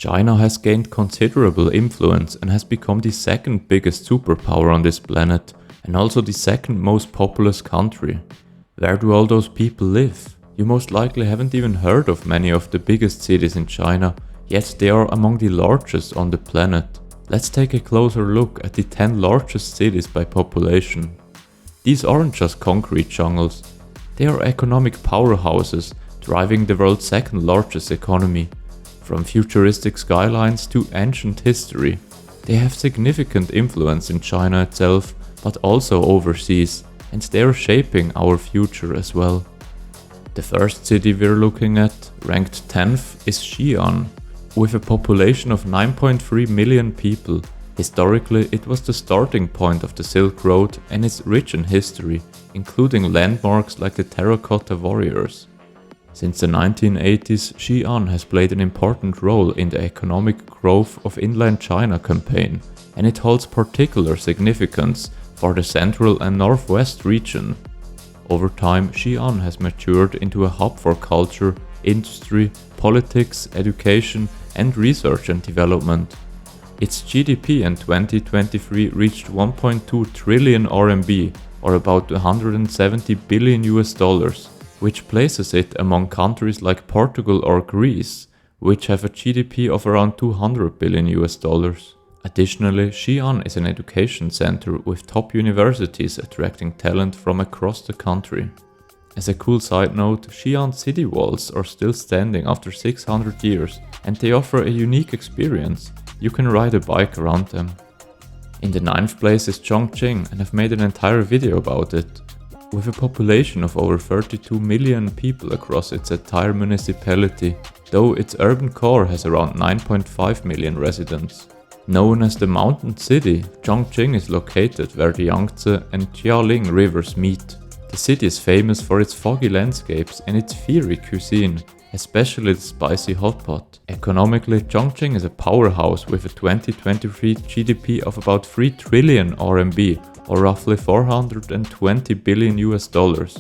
China has gained considerable influence and has become the second biggest superpower on this planet and also the second most populous country. Where do all those people live? You most likely haven't even heard of many of the biggest cities in China, yet they are among the largest on the planet. Let's take a closer look at the 10 largest cities by population. These aren't just concrete jungles, they are economic powerhouses driving the world's second largest economy. From futuristic skylines to ancient history, they have significant influence in China itself, but also overseas, and they are shaping our future as well. The first city we're looking at, ranked 10th, is Xi'an. With a population of 9.3 million people, historically it was the starting point of the Silk Road and is rich in history, including landmarks like the Terracotta Warriors. Since the 1980s, Xi'an has played an important role in the economic growth of inland China campaign, and it holds particular significance for the central and northwest region. Over time, Xi'an has matured into a hub for culture, industry, politics, education, and research and development. Its GDP in 2023 reached 1.2 trillion RMB, or about 170 billion US dollars, which places it among countries like Portugal or Greece, which have a GDP of around 200 billion US dollars. Additionally, Xi'an is an education center with top universities attracting talent from across the country. As a cool side note, Xi'an city walls are still standing after 600 years and they offer a unique experience. You can ride a bike around them. In the 9th place is Chongqing, and I've made an entire video about it. With a population of over 32 million people across its entire municipality, though its urban core has around 9.5 million residents. Known as the Mountain City, Chongqing is located where the Yangtze and Jialing rivers meet. The city is famous for its foggy landscapes and its fiery cuisine, especially the spicy hot pot. Economically, Chongqing is a powerhouse with a 2023 GDP of about 3 trillion RMB, or roughly 420 billion US dollars.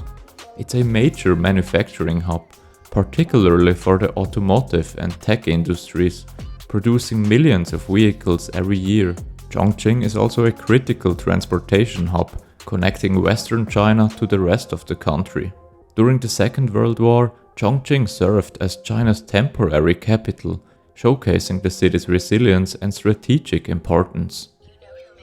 It's a major manufacturing hub, particularly for the automotive and tech industries, producing millions of vehicles every year. Chongqing is also a critical transportation hub, connecting Western China to the rest of the country. During the Second World War, Chongqing served as China's temporary capital, showcasing the city's resilience and strategic importance.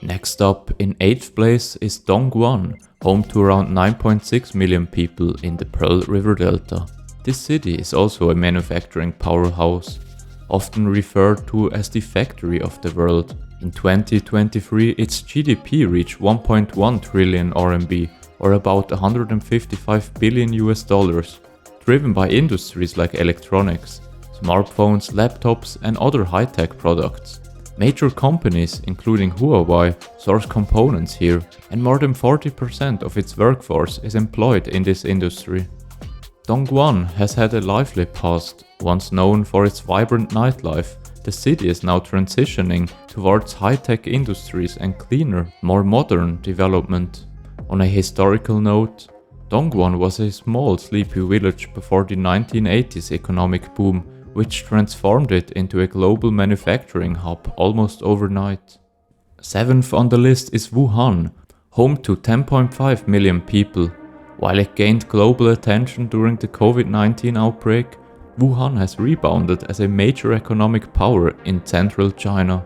Next up, in 8th place, is Dongguan, home to around 9.6 million people in the Pearl River Delta. This city is also a manufacturing powerhouse, often referred to as the factory of the world. In 2023, its GDP reached 1.1 trillion RMB, or about 155 billion US dollars, driven by industries like electronics, smartphones, laptops, and other high-tech products. Major companies, including Huawei, source components here, and more than 40% of its workforce is employed in this industry. Dongguan has had a lively past. Once known for its vibrant nightlife, the city is now transitioning towards high-tech industries and cleaner, more modern development. On a historical note, Dongguan was a small, sleepy village before the 1980s economic boom, which transformed it into a global manufacturing hub almost overnight. 7th on the list is Wuhan, home to 10.5 million people. While it gained global attention during the COVID-19 outbreak, Wuhan has rebounded as a major economic power in central China.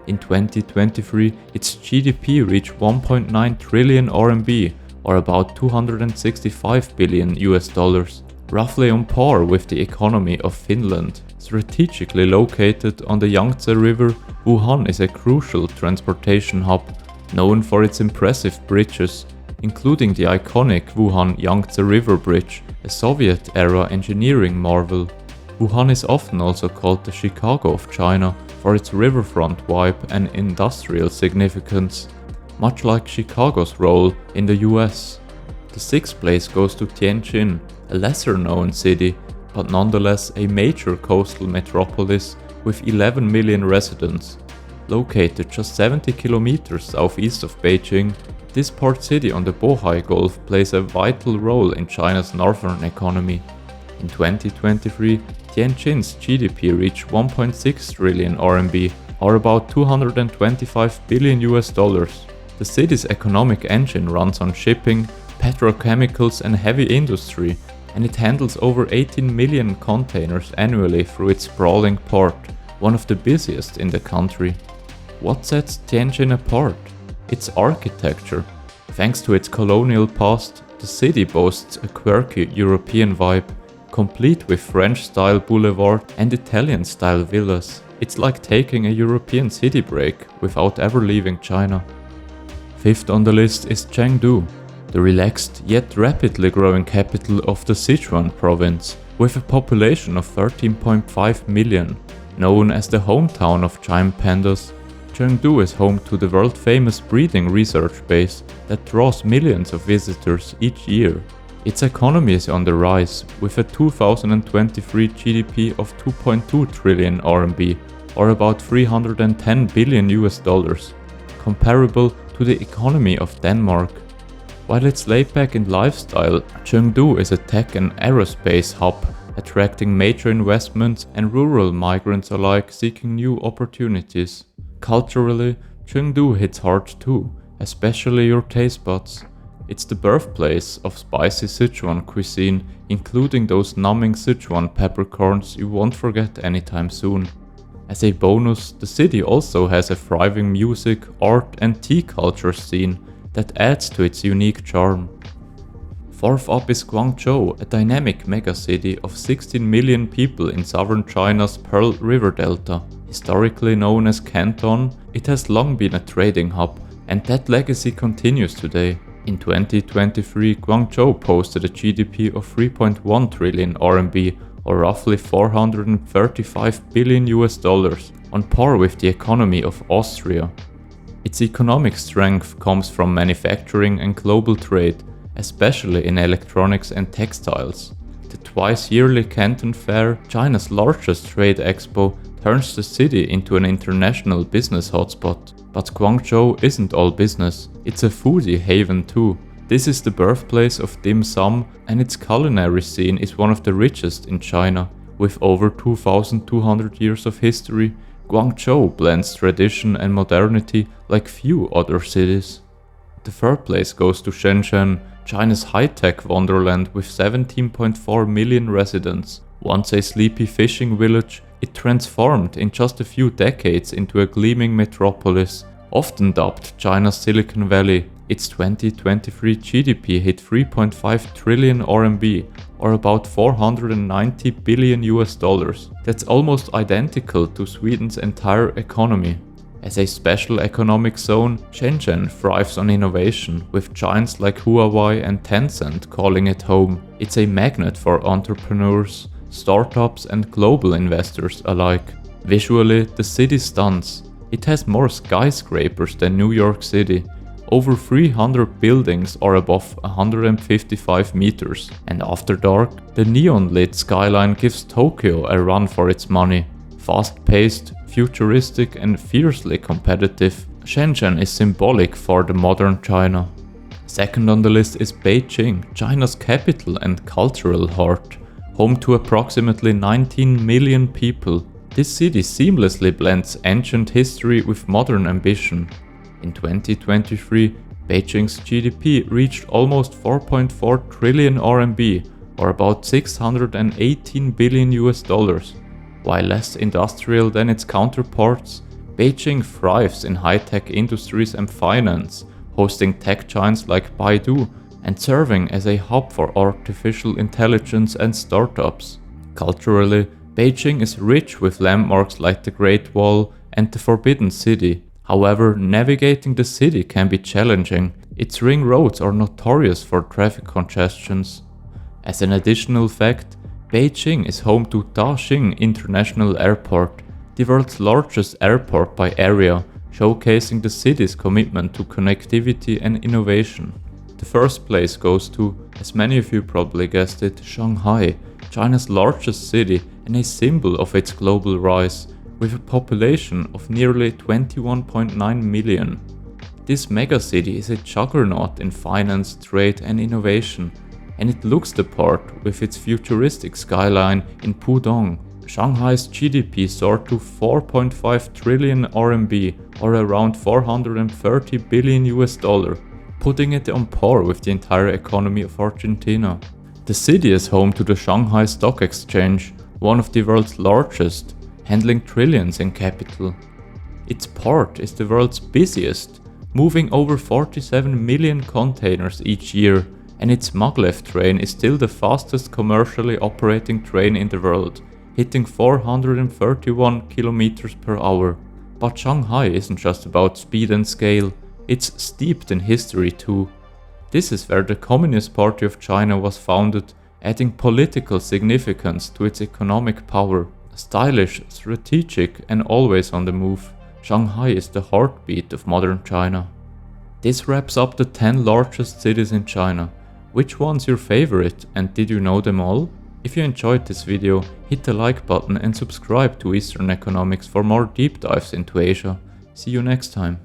In 2023, its GDP reached 1.9 trillion RMB, or about 265 billion US dollars, roughly on par with the economy of Finland. Strategically located on the Yangtze River, Wuhan is a crucial transportation hub, known for its impressive bridges, including the iconic Wuhan Yangtze River Bridge, a Soviet-era engineering marvel. Wuhan is often also called the Chicago of China for its riverfront vibe and industrial significance, much like Chicago's role in the US. The 6th place goes to Tianjin, a lesser-known city, but nonetheless a major coastal metropolis with 11 million residents. Located just 70 kilometers southeast of Beijing, this port city on the Bohai Gulf plays a vital role in China's northern economy. In 2023, Tianjin's GDP reached 1.6 trillion RMB, or about 225 billion US dollars. The city's economic engine runs on shipping, petrochemicals and heavy industry, and it handles over 18 million containers annually through its sprawling port, one of the busiest in the country. What sets Tianjin apart? Its architecture. Thanks to its colonial past, the city boasts a quirky European vibe, complete with French-style boulevard and Italian-style villas. It's like taking a European city break without ever leaving China. Fifth on the list is Chengdu, the relaxed yet rapidly growing capital of the Sichuan province, with a population of 13.5 million. Known as the hometown of giant pandas, Chengdu is home to the world-famous breeding research base that draws millions of visitors each year. Its economy is on the rise, with a 2023 GDP of 2.2 trillion RMB, or about 310 billion US dollars, comparable to the economy of Denmark. While it's laid back in lifestyle, Chengdu is a tech and aerospace hub, attracting major investments and rural migrants alike seeking new opportunities. Culturally, Chengdu hits hard too, especially your taste buds. It's the birthplace of spicy Sichuan cuisine, including those numbing Sichuan peppercorns you won't forget anytime soon. As a bonus, the city also has a thriving music, art and tea culture scene that adds to its unique charm. Fourth up is Guangzhou, a dynamic megacity of 16 million people in southern China's Pearl River Delta. Historically known as Canton, it has long been a trading hub, and that legacy continues today. In 2023, Guangzhou posted a GDP of 3.1 trillion RMB, or roughly 435 billion US dollars, on par with the economy of Austria. Its economic strength comes from manufacturing and global trade, especially in electronics and textiles. The twice-yearly Canton Fair, China's largest trade expo, turns the city into an international business hotspot. But Guangzhou isn't all business, it's a foodie haven too. This is the birthplace of dim sum, and its culinary scene is one of the richest in China. With over 2,200 years of history, Guangzhou blends tradition and modernity like few other cities. The third place goes to Shenzhen, China's high-tech wonderland with 17.4 million residents. Once a sleepy fishing village, it transformed in just a few decades into a gleaming metropolis, often dubbed China's Silicon Valley. Its 2023 GDP hit 3.5 trillion RMB, or about 490 billion US dollars. That's almost identical to Sweden's entire economy. As a special economic zone, Shenzhen thrives on innovation, with giants like Huawei and Tencent calling it home. It's a magnet for entrepreneurs, startups and global investors alike. Visually, the city stuns. It has more skyscrapers than New York City. Over 300 buildings are above 155 meters. And after dark, the neon-lit skyline gives Tokyo a run for its money. Fast-paced, futuristic and fiercely competitive, Shenzhen is symbolic for the modern China. Second on the list is Beijing, China's capital and cultural heart. Home to approximately 19 million people, this city seamlessly blends ancient history with modern ambition. In 2023, Beijing's GDP reached almost 4.4 trillion RMB, or about 618 billion US dollars. While less industrial than its counterparts, Beijing thrives in high-tech industries and finance, hosting tech giants like Baidu and serving as a hub for artificial intelligence and startups. Culturally, Beijing is rich with landmarks like the Great Wall and the Forbidden City. However, navigating the city can be challenging. Its ring roads are notorious for traffic congestions. As an additional fact, Beijing is home to Daxing International Airport, the world's largest airport by area, showcasing the city's commitment to connectivity and innovation. The first place goes to, as many of you probably guessed it, Shanghai, China's largest city and a symbol of its global rise, with a population of nearly 21.9 million. This megacity is a juggernaut in finance, trade and innovation, and it looks the part with its futuristic skyline in Pudong, Shanghai's GDP soared to 4.5 trillion RMB or around 430 billion US dollar, putting it on par with the entire economy of Argentina. The city is home to the Shanghai Stock Exchange, one of the world's largest, handling trillions in capital. Its port is the world's busiest, moving over 47 million containers each year, and its maglev train is still the fastest commercially operating train in the world, hitting 431 kilometers per hour. But Shanghai isn't just about speed and scale, it's steeped in history too. This is where the Communist Party of China was founded, adding political significance to its economic power. Stylish, strategic, and always on the move, Shanghai is the heartbeat of modern China. This wraps up the 10 largest cities in China. Which one's your favorite, and did you know them all? If you enjoyed this video, hit the like button and subscribe to Eastern Economics for more deep dives into Asia. See you next time.